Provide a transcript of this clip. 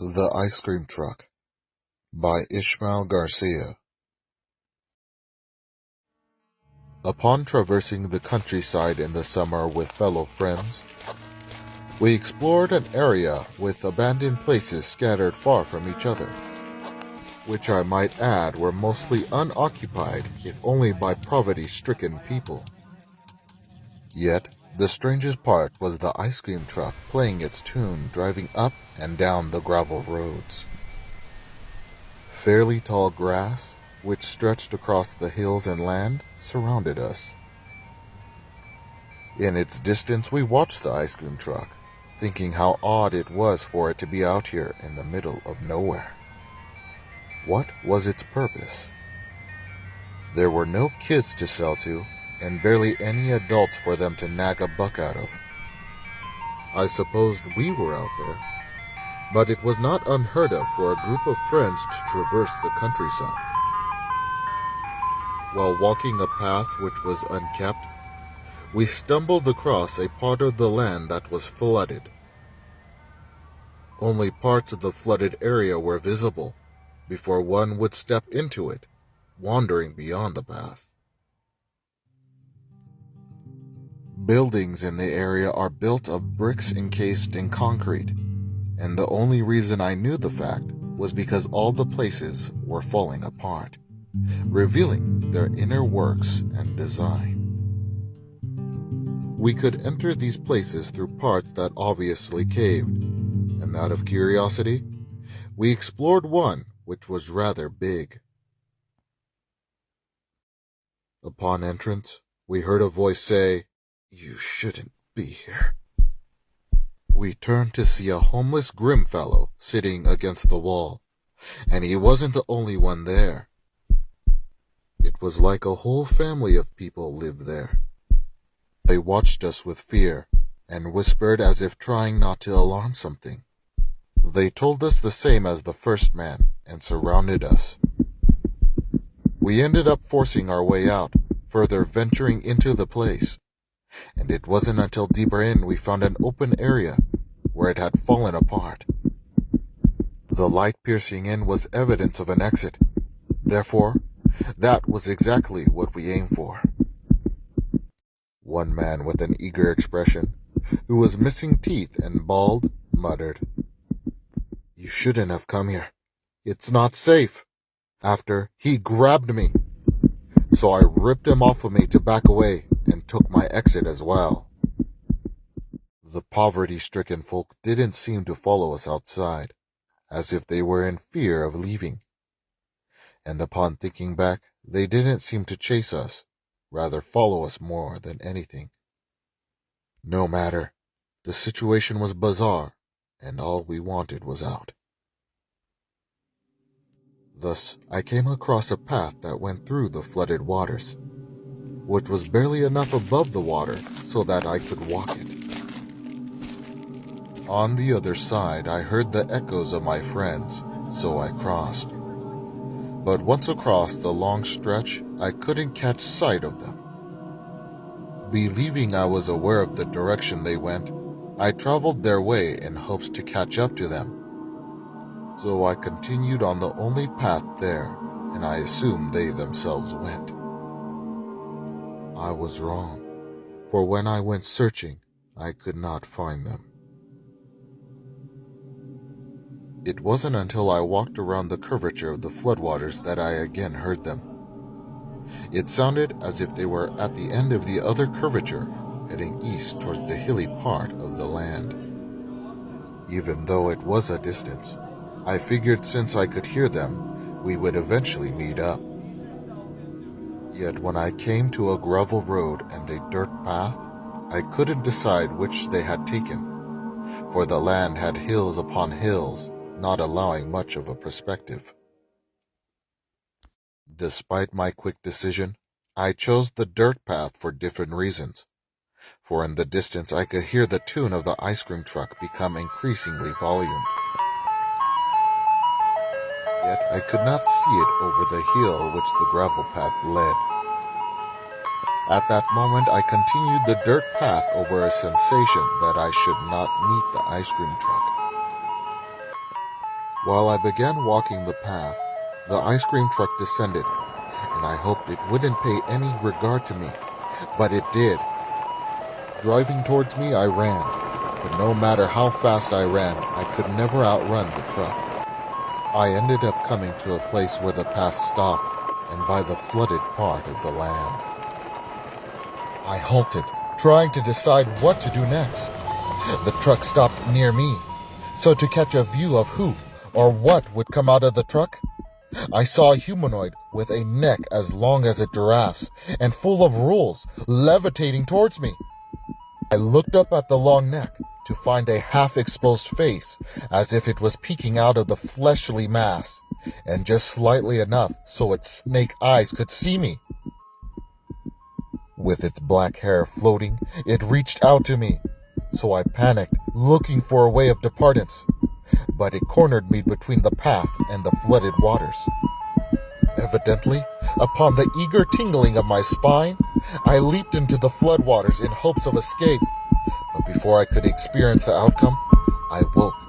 The Ice Cream Truck by Ishmael Garcia. Upon traversing the countryside in the summer with fellow friends, we explored an area with abandoned places scattered far from each other, which I might add were mostly unoccupied if only by poverty-stricken people. Yet, the strangest part was the ice cream truck playing its tune driving up and down the gravel roads. Fairly tall grass, which stretched across the hills and land, surrounded us. In its distance we watched the ice cream truck, thinking how odd it was for it to be out here in the middle of nowhere. What was its purpose? There were no kids to sell to, and barely any adults for them to nag a buck out of. I supposed we were out there, but it was not unheard of for a group of friends to traverse the countryside. While walking a path which was unkept, we stumbled across a part of the land that was flooded. Only parts of the flooded area were visible before one would step into it, wandering beyond the path. Buildings in the area are built of bricks encased in concrete, and the only reason I knew the fact was because all the places were falling apart, revealing their inner works and design. We could enter these places through parts that obviously caved, and out of curiosity, we explored one which was rather big. Upon entrance, we heard a voice say, "You shouldn't be here." We turned to see a homeless grim fellow sitting against the wall, and he wasn't the only one there. It was like a whole family of people lived there. They watched us with fear and whispered as if trying not to alarm something. They told us the same as the first man and surrounded us. We ended up forcing our way out, further venturing into the place. And it wasn't until deeper in we found an open area where it had fallen apart. The light piercing in was evidence of an exit. Therefore, that was exactly what we aimed for. One man with an eager expression, who was missing teeth and bald, muttered, "You shouldn't have come here. It's not safe," after he grabbed me. So I ripped him off of me to back away and took my exit as well. The poverty-stricken folk didn't seem to follow us outside, as if they were in fear of leaving. And upon thinking back, they didn't seem to chase us, rather follow us more than anything. No matter, the situation was bizarre, and all we wanted was out. Thus, I came across a path that went through the flooded waters, which was barely enough above the water so that I could walk it. On the other side, I heard the echoes of my friends, so I crossed. But once across the long stretch, I couldn't catch sight of them. Believing I was aware of the direction they went, I traveled their way in hopes to catch up to them. So I continued on the only path there, and I assumed they themselves went. I was wrong, for when I went searching, I could not find them. It wasn't until I walked around the curvature of the floodwaters that I again heard them. It sounded as if they were at the end of the other curvature, heading east towards the hilly part of the land. Even though it was a distance, I figured since I could hear them, we would eventually meet up. Yet when I came to a gravel road and a dirt path, I couldn't decide which they had taken, for the land had hills upon hills, not allowing much of a perspective. Despite my quick decision, I chose the dirt path for different reasons, for in the distance I could hear the tune of the ice cream truck become increasingly volumed. Yet I could not see it over the hill which the gravel path led. At that moment I continued the dirt path over a sensation that I should not meet the ice cream truck. While I began walking the path, the ice cream truck descended, and I hoped it wouldn't pay any regard to me, but it did. Driving towards me, I ran, but no matter how fast I ran, I could never outrun the truck. I ended up coming to a place where the path stopped, and by the flooded part of the land. I halted, trying to decide what to do next. The truck stopped near me, so to catch a view of who or what would come out of the truck, I saw a humanoid with a neck as long as a giraffe's and full of rolls levitating towards me. I looked up at the long neck to find a half-exposed face as if it was peeking out of the fleshly mass, and just slightly enough so its snake eyes could see me. With its black hair floating, it reached out to me, so I panicked, looking for a way of departance, but it cornered me between the path and the flooded waters. Evidently, upon the eager tingling of my spine, I leaped into the floodwaters in hopes of escape, but before I could experience the outcome, I woke